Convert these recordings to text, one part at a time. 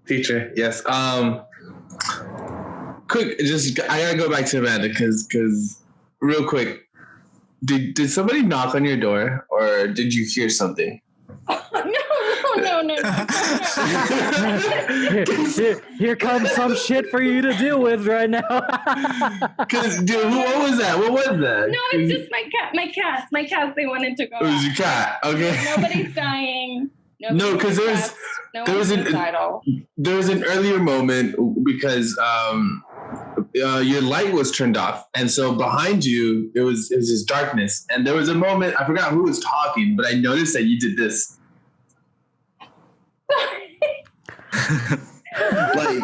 Teacher, yes. Quick, I gotta go back to Amanda because real quick, did somebody knock on your door or did you hear something? No. Here comes some shit for you to deal with right now. Because, dude, what was that? No, it's just my cats. They wanted to go. It was your cat. Okay. Nobody's dying. No, because there was an earlier moment because your light was turned off, and so behind you it was this darkness, and there was a moment I forgot who was talking, but I noticed that you did this. Like,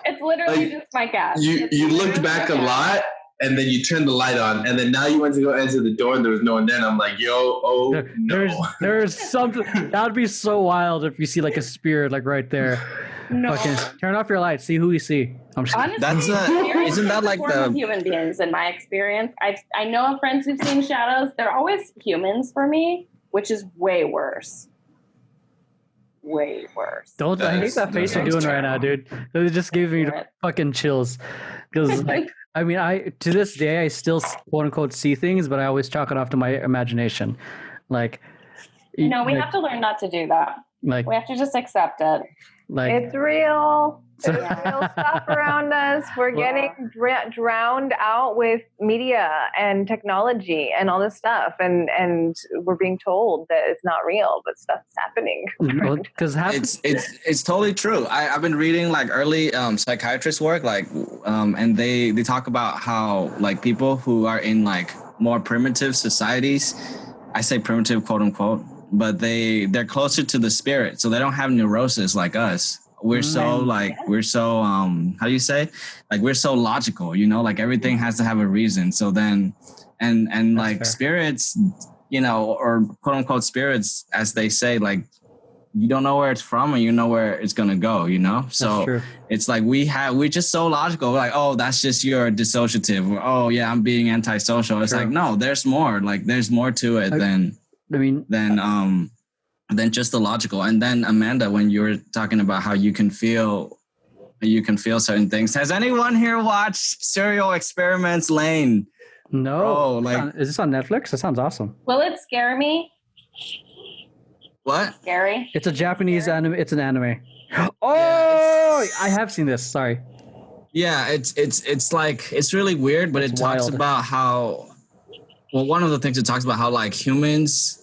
it's literally just my cat. You looked back a lot, and then you turned the light on, and then now you went to go enter the door, and there was no one there. And I'm like, no. There's something that would be so wild if you see like a spirit like right there. No. Fucking turn off your light. See who you see. I'm just honestly, isn't that like the human beings in my experience? I know of friends who've seen shadows. They're always humans for me, which is way worse. Way worse. I hate that face you're doing right now, dude. It just gave me fucking chills. Because I mean, to this day I still quote unquote see things, but I always chalk it off to my imagination. Like, no, we have to learn not to do that. Like, we have to just accept it. Like, it's real. There's real stuff around us. We're getting drowned out with media and technology and all this stuff, and we're being told that it's not real, but stuff's happening. Because it's totally true. I've been reading like early psychiatrist work, like, and they talk about how like people who are in like more primitive societies, I say primitive quote unquote, but they're closer to the spirit, so they don't have neurosis like us. We're so how do you say? Like, we're so logical, you know, like everything has to have a reason. So then, and like fair. Spirits, you know, or quote unquote spirits, as they say, like, you don't know where it's from and you know where it's going to go, you know? So it's like we're just so logical. We're like, oh, that's just your dissociative. Or, oh yeah, I'm being antisocial. It's like, no, there's more. Like, there's more to it than just the logical. And then Amanda, when you were talking about how you can feel certain things, has anyone here watched Serial Experiments Lane? No. Is this on Netflix? That sounds awesome. Will it scare me? What? Scary? It's a Japanese anime. It's an anime. Oh, I have seen this. Sorry. Yeah, it's like, it's really weird, but it talks about how, well, one of the things it talks about how like humans,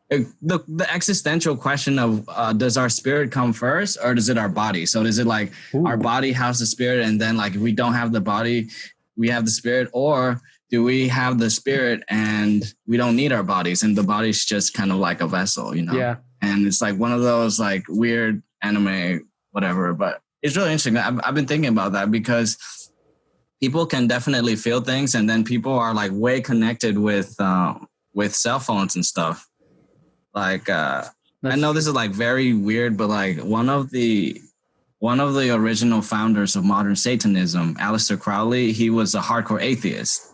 the existential question of does our spirit come first or does it our body? So does it like our body has the spirit, and then like if we don't have the body, we have the spirit, or do we have the spirit and we don't need our bodies and the body's just kind of like a vessel, you know? Yeah. And it's like one of those like weird anime, whatever, but it's really interesting. I've been thinking about that because people can definitely feel things, and then people are like way connected with cell phones and stuff. Like, I know this is like very weird, but like one of the original founders of modern Satanism, Aleister Crowley, he was a hardcore atheist,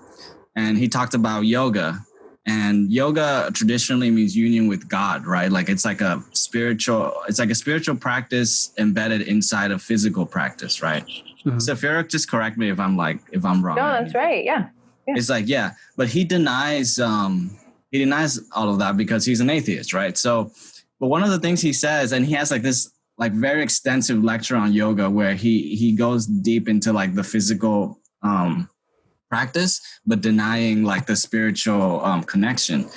and he talked about yoga. And yoga traditionally means union with God, right? Like it's like a spiritual practice embedded inside of physical practice, right? Mm-hmm. So Farrah, just correct me if I'm wrong. No, that's right. Yeah. It's like, yeah, but he denies all of that because he's an atheist, right? So, but one of the things he says, and he has like this like very extensive lecture on yoga where he goes deep into like the physical practice, but denying like the spiritual connection.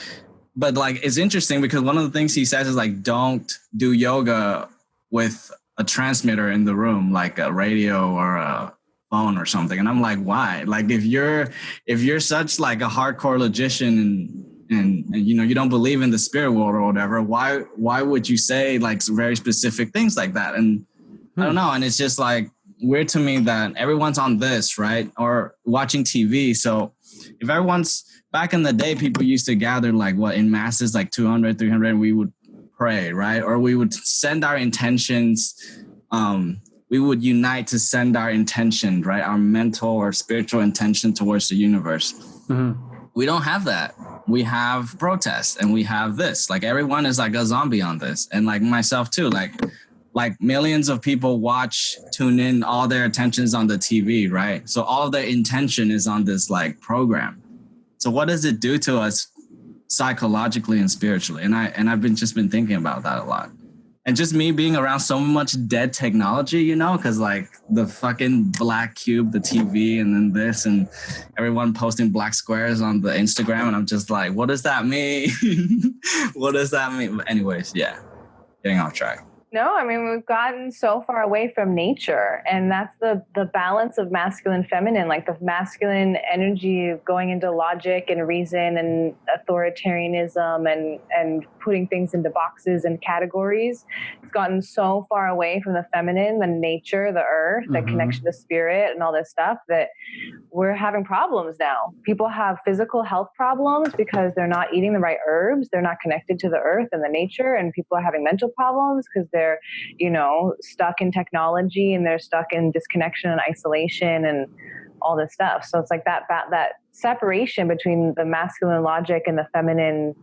But like, it's interesting because one of the things he says is like, don't do yoga with a transmitter in the room, like a radio or a phone or something. And I'm like, why? Like, if you're such like a hardcore logician and you know, you don't believe in the spirit world or whatever, why would you say like very specific things like that? And I don't know. And it's just like weird to me that everyone's on this, right? Or watching TV. So if everyone's, back in the day, people used to gather like in masses, like 200, 300, and we would pray, right? Or we would send our intentions. We would unite to send our intention, right? Our mental or spiritual intention towards the universe. Mm-hmm. We don't have that. We have protest and we have this. Like everyone is like a zombie on this. And like myself too, like like millions of people tune in, all their attention's on the TV, right? So all of their intention is on this like program. So what does it do to us psychologically and spiritually? And I've just been thinking about that a lot. And just me being around so much dead technology, you know, because like the fucking black cube, the TV, and then this, and everyone posting black squares on the Instagram. And I'm just like, what does that mean? What does that mean? But anyways, yeah, getting off track. No, I mean, we've gotten so far away from nature, and that's the balance of masculine, feminine, like the masculine energy of going into logic and reason and authoritarianism and putting things into boxes and categories. It's gotten so far away from the feminine, the nature, the earth, the connection to spirit and all this stuff that we're having problems now. People have physical health problems because they're not eating the right herbs. They're not connected to the earth and the nature, and people are having mental problems because they're, you know, stuck in technology and they're stuck in disconnection and isolation and all this stuff. So it's like that separation between the masculine logic and the feminine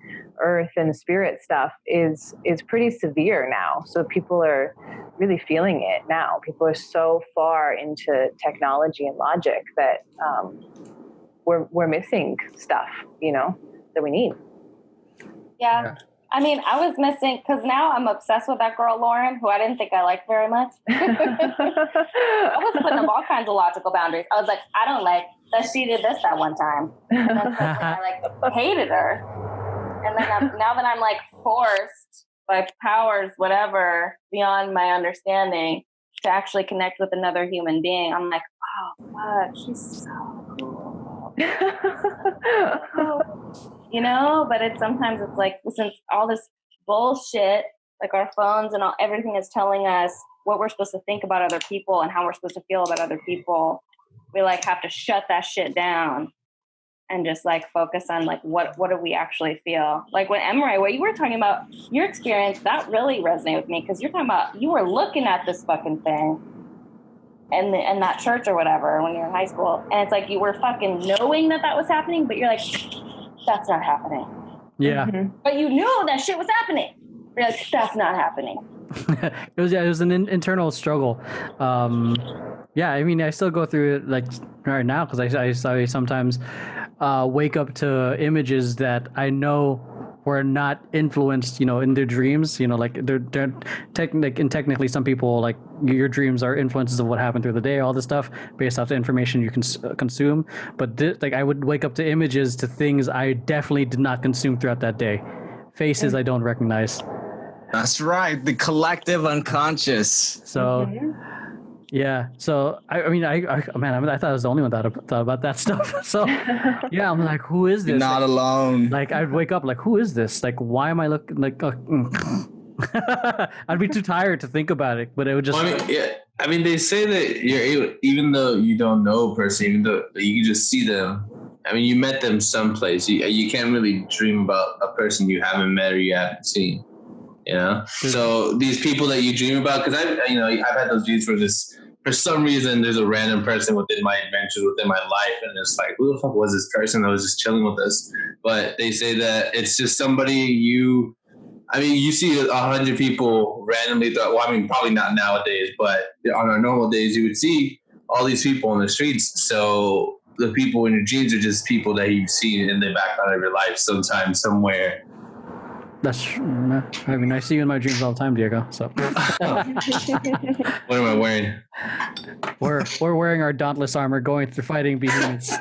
earth and spirit stuff is pretty severe now. So people are really feeling it now. People are so far into technology and logic that we're missing stuff, you know, that we need. Yeah. I mean, I was missing, because now I'm obsessed with that girl, Lauren, who I didn't think I liked very much. I was putting up all kinds of logical boundaries. I was like, I don't like that she did this that one time. And I like hated her. And then now that I'm like forced by powers, whatever, beyond my understanding, to actually connect with another human being, I'm like, oh, fuck, she's so cool. You know, but sometimes it's like, since all this bullshit, like our phones and everything is telling us what we're supposed to think about other people and how we're supposed to feel about other people, we like have to shut that shit down and just like focus on like what do we actually feel. Like when Emeroy, what you were talking about, your experience, that really resonated with me, because you're talking about, you were looking at this fucking thing in that church or whatever when you were in high school, and it's like you were fucking knowing that was happening, but you're like, that's not happening. Yeah. But you knew that shit was happening. You're like, that's not happening. It was an internal struggle. Yeah, I mean, I still go through it like right now, because I sometimes wake up to images that I know were not influenced, you know, in their dreams. You know, like they're technically some people, like your dreams are influences of what happened through the day, all this stuff based off the information you can consume. But like I would wake up to images, to things I definitely did not consume throughout that day, faces I don't recognize. That's right, the collective unconscious. So. Yeah. So I thought I was the only one that thought about that stuff. So yeah, I'm like, who is this? You're not alone. Like I'd wake up like, who is this? Like, why am I looking like? I'd be too tired to think about it, but it would just. I mean, they say that you're able, even though you don't know a person, even though you can just see them. I mean, you met them someplace. You can't really dream about a person you haven't met or you haven't seen. You know, so these people that you dream about, because I've had those dreams for some reason there's a random person within my adventures, within my life, and it's like, who the fuck was this person that was just chilling with us? But they say that it's just somebody you see 100 people randomly. Well, I mean, probably not nowadays, but on our normal days, you would see all these people on the streets. So the people in your dreams are just people that you've seen in the background of your life sometime, somewhere. I mean, I see you in my dreams all the time, Diego. So. What am I wearing? We're wearing our Dauntless armor, going through fighting behemoths.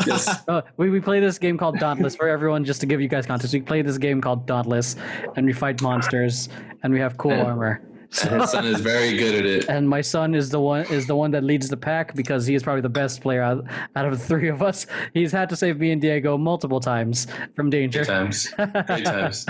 Yes. We play this game called Dauntless for everyone, just to give you guys context. We play this game called Dauntless, and we fight monsters, and we have cool armor. And his son is very good at it. And my son is the one that leads the pack, because he is probably the best player out of the three of us. He's had to save me and Diego multiple times from danger. Great times.